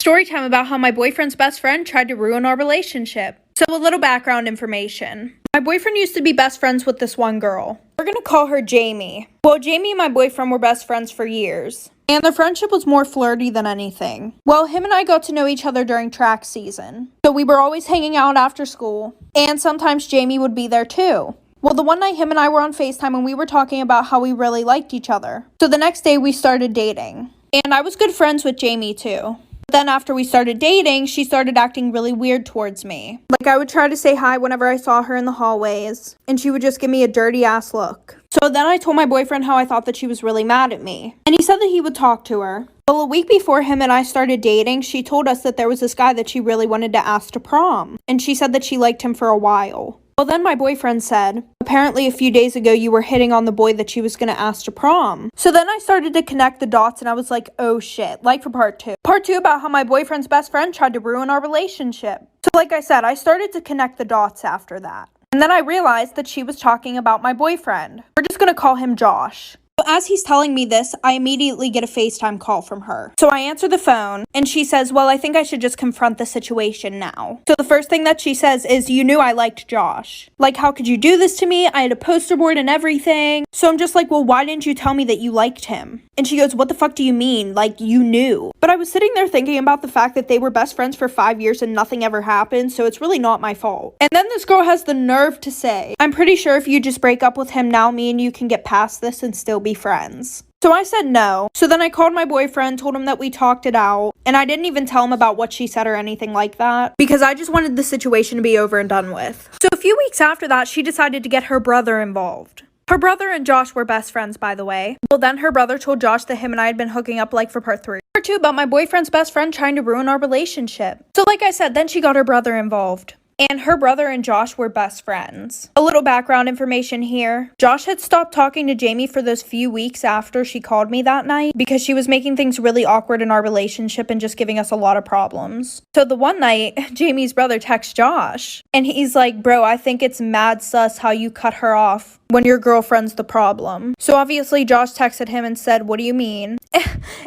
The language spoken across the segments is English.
Story time about how my boyfriend's best friend tried to ruin our relationship. So a little background information. My boyfriend used to be best friends with this one girl. We're gonna call her Jamie. Well, Jamie and my boyfriend were best friends for years, and their friendship was more flirty than anything. Well, him and I got to know each other during track season, so we were always hanging out after school, and sometimes Jamie would be there too. Well, the one night him and I were on FaceTime and we were talking about how we really liked each other. So the next day we started dating, and I was good friends with Jamie too. Then after we started dating, she started acting really weird towards me. Like, I would try to say hi whenever I saw her in the hallways, and she would just give me a dirty ass look. So then I told my boyfriend how I thought that she was really mad at me, and he said that he would talk to her. Well, a week before him and I started dating, she told us that there was this guy that she really wanted to ask to prom, and she said that she liked him for a while. Well, then my boyfriend said, apparently a few days ago you were hitting on the boy that she was going to ask to prom. So then I started to connect the dots and I was like, oh shit, like for part 2. Part 2 about how my boyfriend's best friend tried to ruin our relationship. So like I said, I started to connect the dots after that. And then I realized that she was talking about my boyfriend. We're just going to call him Josh. But as he's telling me this, I immediately get a FaceTime call from her. So I answer the phone, and she says, well, I think I should just confront the situation now. So the first thing that she says is, you knew I liked Josh. Like, how could you do this to me? I had a poster board and everything. So I'm just like, well, why didn't you tell me that you liked him? And she goes, what the fuck do you mean? Like, you knew. But I was sitting there thinking about the fact that they were best friends for 5 years and nothing ever happened, so it's really not my fault. And then this girl has the nerve to say, I'm pretty sure if you just break up with him now, me and you can get past this and still be friends. So I said no. So then I called my boyfriend, told him that we talked it out, and I didn't even tell him about what she said or anything like that, because I just wanted the situation to be over and done with. So a few weeks after that, she decided to get her brother involved. Her brother and Josh were best friends, by the way. Well, then her brother told Josh that him and I had been hooking up like for part 3. Part 2 about my boyfriend's best friend trying to ruin our relationship. So like I said, then she got her brother involved. And her brother and Josh were best friends. A little background information here. Josh had stopped talking to Jamie for those few weeks after she called me that night because she was making things really awkward in our relationship and just giving us a lot of problems. So the one night, Jamie's brother texts Josh and he's like, bro, I think it's mad sus how you cut her off when your girlfriend's the problem. So obviously Josh texted him and said, what do you mean?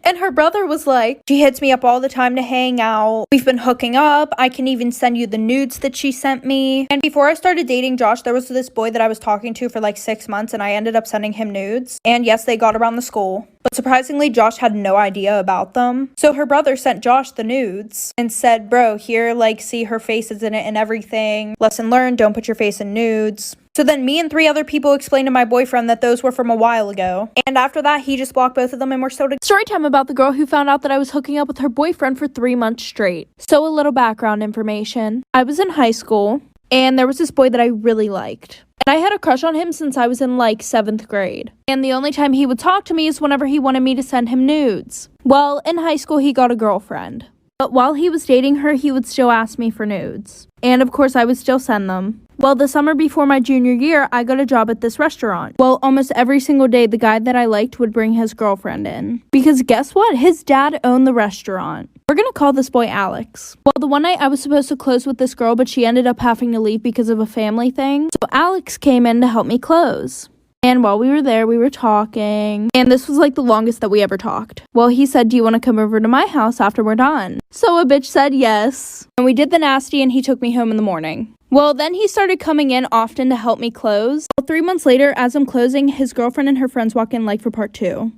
And her brother was like, she hits me up all the time to hang out. We've been hooking up. I can even send you the nudes that she sent me. And before I started dating Josh, there was this boy that I was talking to for like 6 months and I ended up sending him nudes. And yes, they got around the school. But surprisingly, Josh had no idea about them. So her brother sent Josh the nudes and said, bro, here, like, see her face is in it and everything. Lesson learned, don't put your face in nudes. So then me and 3 other people explained to my boyfriend that those were from a while ago. And after that, he just blocked both of them and we're still together. Story time about the girl who found out that I was hooking up with her boyfriend for 3 months straight. So a little background information. I was in high school and there was this boy that I really liked. And I had a crush on him since I was in like 7th grade. And the only time he would talk to me is whenever he wanted me to send him nudes. Well, in high school, he got a girlfriend. But while he was dating her, he would still ask me for nudes. And of course, I would still send them. Well, the summer before my junior year, I got a job at this restaurant. Well, almost every single day, the guy that I liked would bring his girlfriend in. Because guess what? His dad owned the restaurant. We're gonna call this boy Alex. Well, the one night I was supposed to close with this girl, but she ended up having to leave because of a family thing. So Alex came in to help me close. And while we were there, we were talking. And this was like the longest that we ever talked. Well, he said, do you want to come over to my house after we're done? So a bitch said yes. And we did the nasty and he took me home in the morning. Well, then he started coming in often to help me close. Well, 3 months later, as I'm closing, his girlfriend and her friends walk in like for part 2.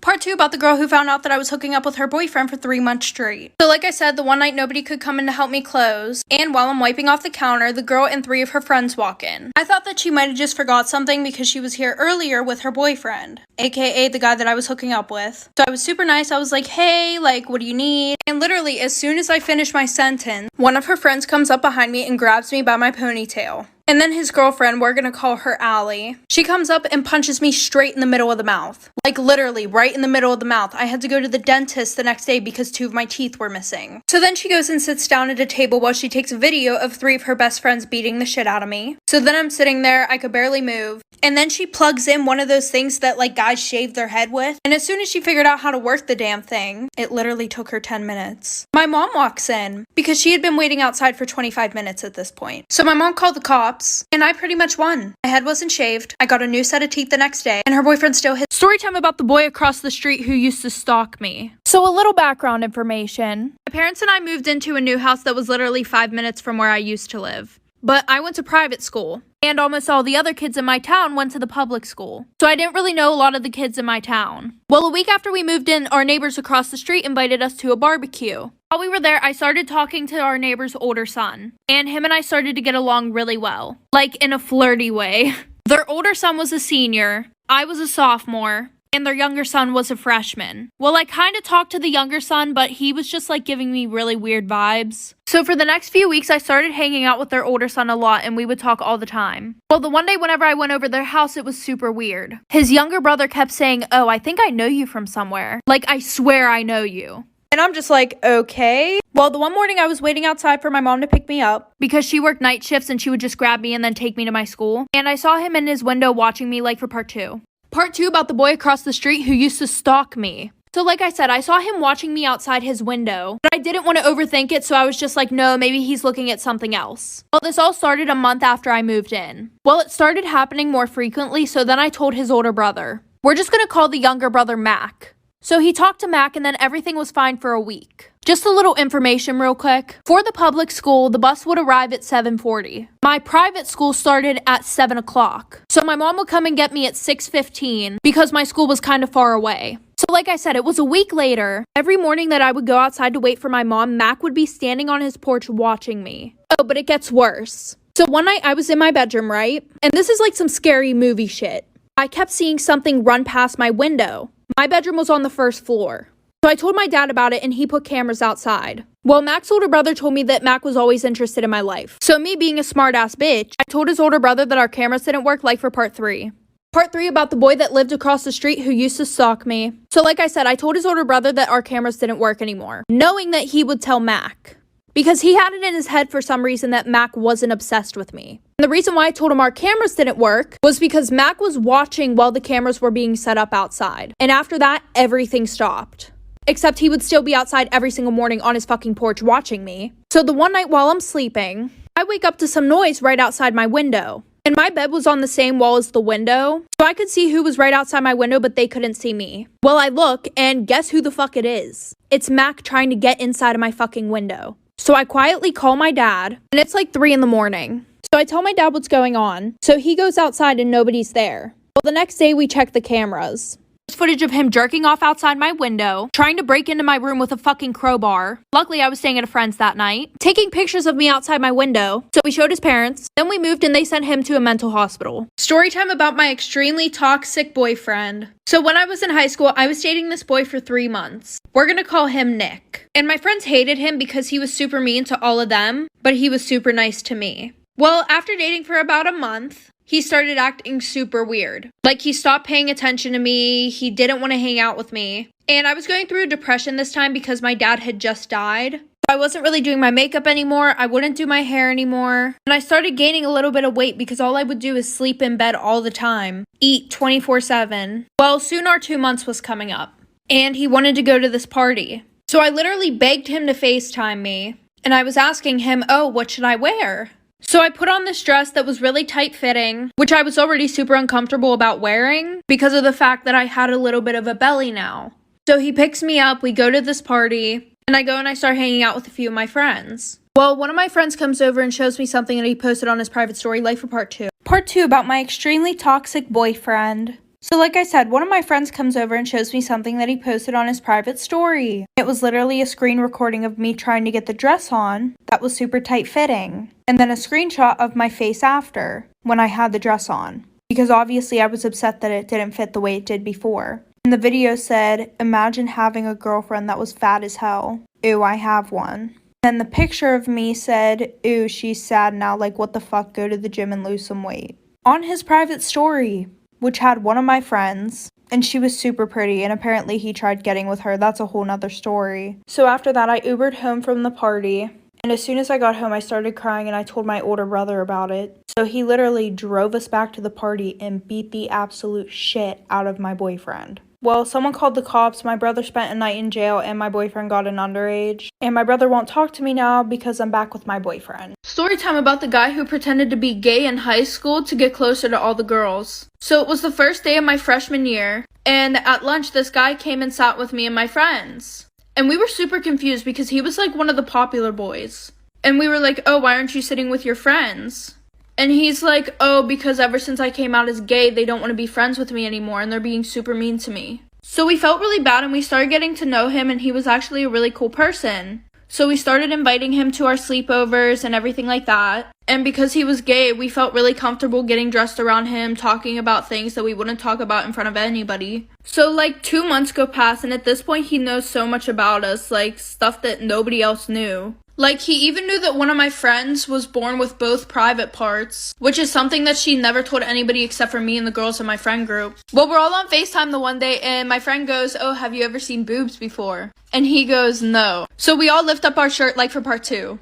Part 2 about the girl who found out that I was hooking up with her boyfriend for 3 months straight. So like I said, the one night nobody could come in to help me close. And while I'm wiping off the counter, the girl and 3 of her friends walk in. I thought that she might have just forgot something because she was here earlier with her boyfriend, aka the guy that I was hooking up with. So I was super nice. I was like, hey, like, what do you need? And literally, as soon as I finish my sentence, one of her friends comes up behind me and grabs me by my ponytail. And then his girlfriend, we're gonna call her Allie, she comes up and punches me straight in the middle of the mouth. Like literally right in the middle of the mouth. I had to go to the dentist the next day because 2 of my teeth were missing. So then she goes and sits down at a table while she takes a video of 3 of her best friends beating the shit out of me. So then I'm sitting there, I could barely move. And then she plugs in one of those things that like guys shave their head with. And as soon as she figured out how to work the damn thing, it literally took her 10 minutes. My mom walks in because she had been waiting outside for 25 minutes at this point. So my mom called the cops. cops, and I pretty much won. My head wasn't shaved, I got a new set of teeth the next day, and her boyfriend still hit. Story time about the boy across the street who used to stalk me. So a little background information. My parents and I moved into a new house that was literally 5 minutes from where I used to live. But I went to private school, and almost all the other kids in my town went to the public school. So I didn't really know a lot of the kids in my town. Well, a week after we moved in, our neighbors across the street invited us to a barbecue. While we were there, I started talking to our neighbor's older son, and him and I started to get along really well, like in a flirty way. Their older son was a senior, I was a sophomore, and their younger son was a freshman. Well, I kind of talked to the younger son, but he was just like giving me really weird vibes. So for the next few weeks, I started hanging out with their older son a lot, and we would talk all the time. Well, the one day whenever I went over their house, it was super weird. His younger brother kept saying, "Oh, I think I know you from somewhere. Like, I swear I know you." And I'm just like, okay. Well, the one morning I was waiting outside for my mom to pick me up because she worked night shifts and she would just grab me and then take me to my school. And I saw him in his window watching me like for part 2. Part 2 about the boy across the street who used to stalk me. So like I said, I saw him watching me outside his window, but I didn't want to overthink it, so I was just like, no, maybe he's looking at something else. Well, this all started a month after I moved in. Well, it started happening more frequently, so then I told his older brother. We're just gonna call the younger brother Mac. So he talked to Mac and then everything was fine for a week. Just a little information real quick. For the public school, the bus would arrive at 7:40. My private school started at 7 o'clock. So my mom would come and get me at 6:15 because my school was kind of far away. So like I said, it was a week later. Every morning that I would go outside to wait for my mom, Mac would be standing on his porch watching me. Oh, but it gets worse. So one night I was in my bedroom, right? And this is like some scary movie shit. I kept seeing something run past my window. My bedroom was on the first floor. So I told my dad about it and he put cameras outside. Well, Mac's older brother told me that Mac was always interested in my life. So me being a smart ass bitch, I told his older brother that our cameras didn't work, like for part 3. Part 3 about the boy that lived across the street who used to stalk me. So like I said, I told his older brother that our cameras didn't work anymore, knowing that he would tell Mac. Because he had it in his head for some reason that Mac wasn't obsessed with me. And the reason why I told him our cameras didn't work was because Mac was watching while the cameras were being set up outside. And after that, everything stopped. Except he would still be outside every single morning on his fucking porch watching me. So the one night while I'm sleeping, I wake up to some noise right outside my window. And my bed was on the same wall as the window, so I could see who was right outside my window, but they couldn't see me. Well, I look, and guess who the fuck it is? It's Mac trying to get inside of my fucking window. So I quietly call my dad, and it's like 3 in the morning. So I tell my dad what's going on. So he goes outside and nobody's there. Well, the next day we check the cameras. There's footage of him jerking off outside my window, trying to break into my room with a fucking crowbar. Luckily, I was staying at a friend's that night, taking pictures of me outside my window. So we showed his parents. Then we moved and they sent him to a mental hospital. Story time about my extremely toxic boyfriend. So when I was in high school, I was dating this boy for 3 months. We're gonna call him Nick. And my friends hated him because he was super mean to all of them, but he was super nice to me. Well, after dating for about a month, he started acting super weird. Like, he stopped paying attention to me, he didn't want to hang out with me. And I was going through a depression this time because my dad had just died. I wasn't really doing my makeup anymore, I wouldn't do my hair anymore. And I started gaining a little bit of weight because all I would do is sleep in bed all the time. Eat 24/7. Well, soon our 2 months was coming up. And he wanted to go to this party. So I literally begged him to FaceTime me. And I was asking him, oh, what should I wear? So I put on this dress that was really tight fitting, which I was already super uncomfortable about wearing because of the fact that I had a little bit of a belly now. So he picks me up, we go to this party, and I go and I start hanging out with a few of my friends. Well, one of my friends comes over and shows me something that he posted on his private story, like for part 2. Part 2 about my extremely toxic boyfriend. So like I said, one of my friends comes over and shows me something that he posted on his private story. It was literally a screen recording of me trying to get the dress on that was super tight fitting. And then a screenshot of my face after when I had the dress on. Because obviously I was upset that it didn't fit the way it did before. And the video said, imagine having a girlfriend that was fat as hell. Ew, I have one. Then the picture of me said, ew, she's sad now, like what the fuck, go to the gym and lose some weight. On his private story, which had one of my friends, and she was super pretty, and apparently he tried getting with her. That's a whole nother story. So after that, I Ubered home from the party, and as soon as I got home, I started crying, and I told my older brother about it. So he literally drove us back to the party and beat the absolute shit out of my boyfriend. Well, someone called the cops, my brother spent a night in jail, and my boyfriend got an underage. And my brother won't talk to me now because I'm back with my boyfriend. Story time about the guy who pretended to be gay in high school to get closer to all the girls. So it was the first day of my freshman year, and at lunch this guy came and sat with me and my friends. And we were super confused because he was like one of the popular boys. And we were like, oh, why aren't you sitting with your friends? And he's like, oh, because ever since I came out as gay, they don't want to be friends with me anymore, and they're being super mean to me. So we felt really bad, and we started getting to know him, and he was actually a really cool person. So we started inviting him to our sleepovers and everything like that. And because he was gay, we felt really comfortable getting dressed around him, talking about things that we wouldn't talk about in front of anybody. So like 2 months go past, and at this point he knows so much about us, like stuff that nobody else knew. Like, he even knew that one of my friends was born with both private parts, which is something that she never told anybody except for me and the girls in my friend group. Well, we're all on FaceTime the one day, and my friend goes, oh, have you ever seen boobs before? And he goes, no. So we all lift up our shirt like for part 2.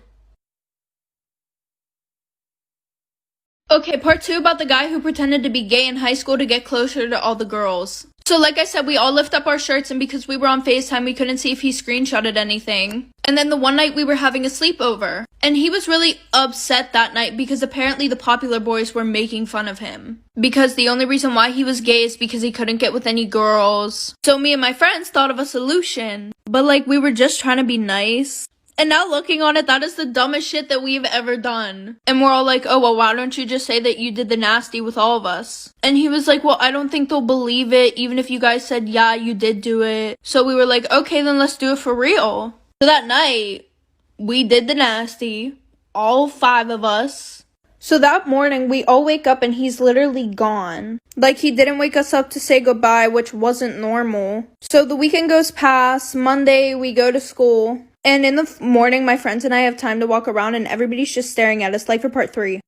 Okay, part 2 about the guy who pretended to be gay in high school to get closer to all the girls. So like I said, we all lift up our shirts, and because we were on FaceTime, we couldn't see if he screenshotted anything. And then the one night we were having a sleepover, and he was really upset that night because apparently the popular boys were making fun of him. Because the only reason why he was gay is because he couldn't get with any girls. So me and my friends thought of a solution, but like we were just trying to be nice. And now looking on it, that is the dumbest shit that we've ever done. And we're all like, oh, well, why don't you just say that you did the nasty with all of us? And he was like, well, I don't think they'll believe it, even if you guys said, yeah, you did do it. So we were like, okay, then let's do it for real. So that night, we did the nasty, all 5 of us. So that morning, we all wake up and he's literally gone. Like, he didn't wake us up to say goodbye, which wasn't normal. So the weekend goes past. Monday, we go to school. And in the morning, my friends and I have time to walk around, and everybody's just staring at us, like for part 3.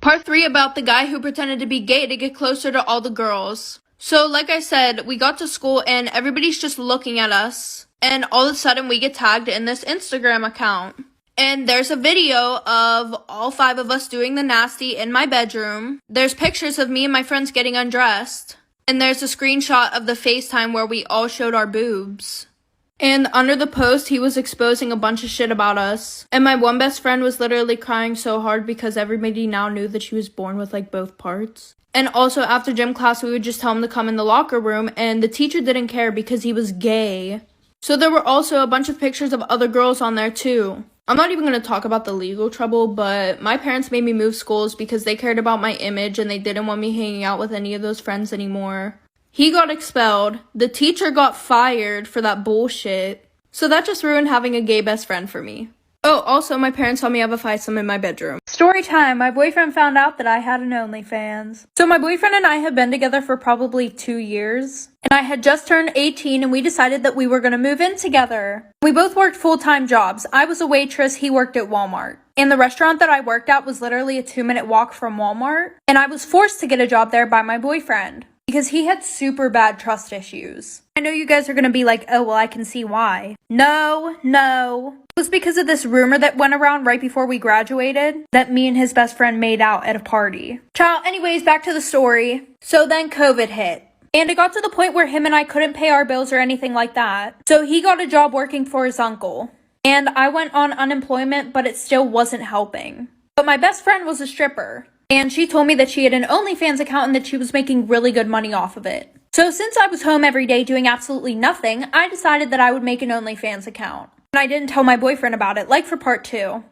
Part 3 about the guy who pretended to be gay to get closer to all the girls. So, like I said, we got to school, and everybody's just looking at us. And all of a sudden, we get tagged in this Instagram account. And there's a video of all 5 of us doing the nasty in my bedroom. There's pictures of me and my friends getting undressed. And there's a screenshot of the FaceTime where we all showed our boobs. And under the post, he was exposing a bunch of shit about us. And my one best friend was literally crying so hard because everybody now knew that she was born with like both parts. And also after gym class, we would just tell him to come in the locker room, and the teacher didn't care because he was gay. So there were also a bunch of pictures of other girls on there too. I'm not even going to talk about the legal trouble, but my parents made me move schools because they cared about my image and they didn't want me hanging out with any of those friends anymore. He got expelled. The teacher got fired for that bullshit. So that just ruined having a gay best friend for me. Oh, also, my parents saw me have a foursome in my bedroom. Story time. My boyfriend found out that I had an OnlyFans. So my boyfriend and I have been together for probably 2 years. And I had just turned 18, and we decided that we were going to move in together. We both worked full-time jobs. I was a waitress. He worked at Walmart. And the restaurant that I worked at was literally a 2-minute walk from Walmart. And I was forced to get a job there by my boyfriend because he had super bad trust issues. I know you guys are going to be like, oh, well, I can see why. No. It was because of this rumor that went around right before we graduated that me and his best friend made out at a party. Child, anyways, back to the story. So then COVID hit. And it got to the point where him and I couldn't pay our bills or anything like that. So he got a job working for his uncle. And I went on unemployment, but it still wasn't helping. But my best friend was a stripper. And she told me that she had an OnlyFans account and that she was making really good money off of it. So since I was home every day doing absolutely nothing, I decided that I would make an OnlyFans account. And I didn't tell my boyfriend about it, like for part 2.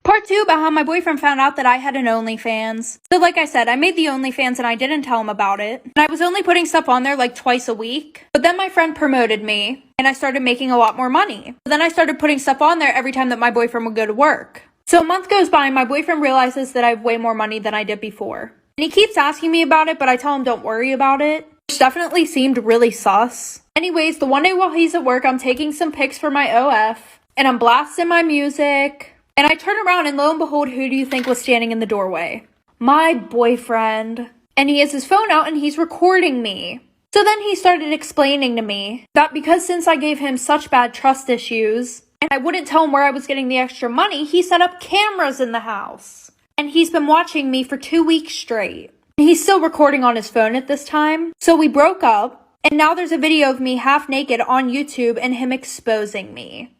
Part 2 about how my boyfriend found out that I had an OnlyFans. So like I said, I made the OnlyFans and I didn't tell him about it. And I was only putting stuff on there like twice a week. But then my friend promoted me and I started making a lot more money. But then I started putting stuff on there every time that my boyfriend would go to work. So a month goes by and my boyfriend realizes that I have way more money than I did before. And he keeps asking me about it, but I tell him don't worry about it. Which definitely seemed really sus. Anyways, the one day while he's at work, I'm taking some pics for my OF. And I'm blasting my music. And I turn around and lo and behold, who do you think was standing in the doorway? My boyfriend. And he has his phone out and he's recording me. So then he started explaining to me that because since I gave him such bad trust issues, and I wouldn't tell him where I was getting the extra money, he set up cameras in the house. And he's been watching me for 2 weeks straight. He's still recording on his phone at this time. So we broke up, and now there's a video of me half naked on YouTube and him exposing me.